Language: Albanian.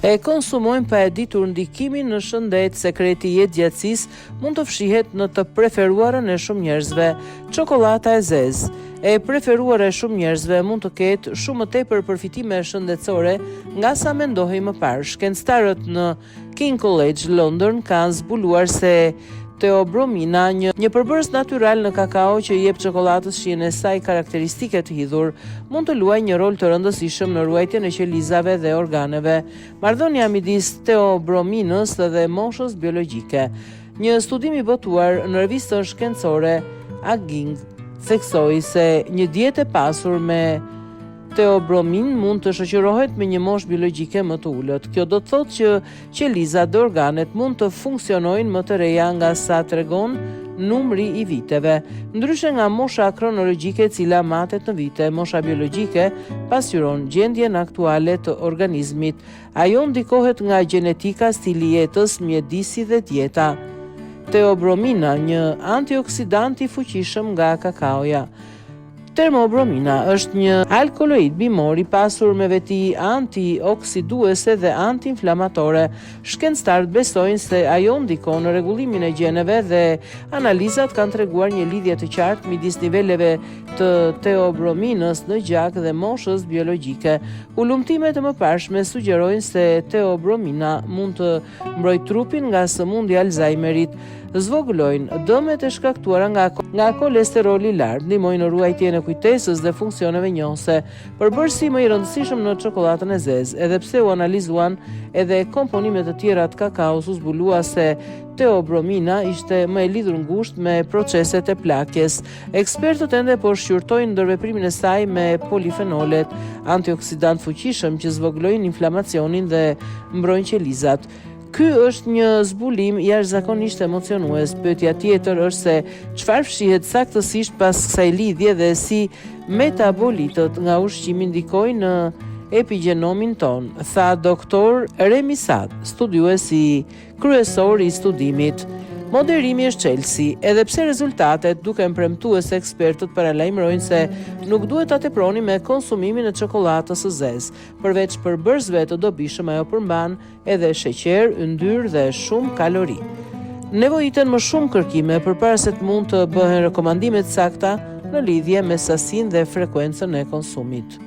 e konsumojnë pa e ditur ndikimin në shëndet. Sekreti i jetëgjatësisë mund të fshihet në të preferuarën e shumë njerëzve, çokolata e zezë. E preferuara e shumë njerëzve mund të ketë shumë më tepër përfitime shëndetësore nga sa mendohej më parë. Shkencëtarët në King College London kanë zbuluar se theobromina, një përbërës natyral në kakao që jep çokoladës shijen e saj karakteristike të hidhur, mund të luajë një rol të rëndësishëm në ruajtjen e qelizave dhe organeve. Marrëdhënia midis theobrominës dhe moshës biologjike. Një studim i botuar në revistën shkencore Aging theksoi se një dietë e pasur me theobromin mund të shoqërohet me një moshë biologjike më të ulët. Kjo do të thotë që qelizat dhe organet mund të funksionojnë më të reja nga sa tregon numri i viteve. Ndryshe nga mosha kronologjike e cila matet në vite, mosha biologjike pasqyron gjendjen aktuale të organizmit. Ajo ndikohet nga gjenetika, stili i jetës, mjedisi dhe dieta. Theobromina, një antioksidant i fuqishëm nga kakaoja. Theobromina është një alkaloid bimor i pasur me veti antioksiduese dhe antiinflamatore. Shkencëtarët besojnë se ajo ndikon në rregullimin e gjeneve dhe analizat kanë treguar një lidhje të qartë midis niveleve të theobrominës në gjak dhe moshës biologjike. Ulumtimet e mëparshme sugjerojnë se theobromina mund të mbrojë trupin nga sëmundja e Alzheimerit, zvogëlojnë dëmet e shkaktuara nga kolesteroli i lartë, ndihmojnë në ruajtjen e kujtesës dhe funksioneve njohëse. Përbërësi më i rëndësishëm në çokoladën e zezë, edhe pse u analizuan edhe komponimet të tjera të kakaos, u zbulua se theobromina ishte më e lidhur ngushtë me proceset e plakjes. Ekspertët ende po shqyrtojnë ndërveprimin e saj me polifenolet, antioksidant fuqishëm që zvogëlojnë inflamacionin dhe mbrojnë qelizat. Ky është një zbulim jashtëzakonisht emocionues. Pyetja tjetër është se çfarë fshihet saktësisht pas kësaj lidhje dhe si metabolitët nga ushqimi ndikojnë në epigenomin ton, tha doktor Remi Sad, studiues i kryesor i studimit. Moderimi është çelësi, edhe pse rezultatet duken premtuese, ekspertët paralajmërojnë se nuk duhet ta teproni me konsumimin e çokoladës së zezë. Përveç përbërësve të dobishëm, ajo përmban edhe sheqer, yndyrë dhe shumë kalori. Nevojiten më shumë kërkime përpara se të mund të bëhen rekomandime të sakta në lidhje me sasinë dhe frekuencën e konsumit.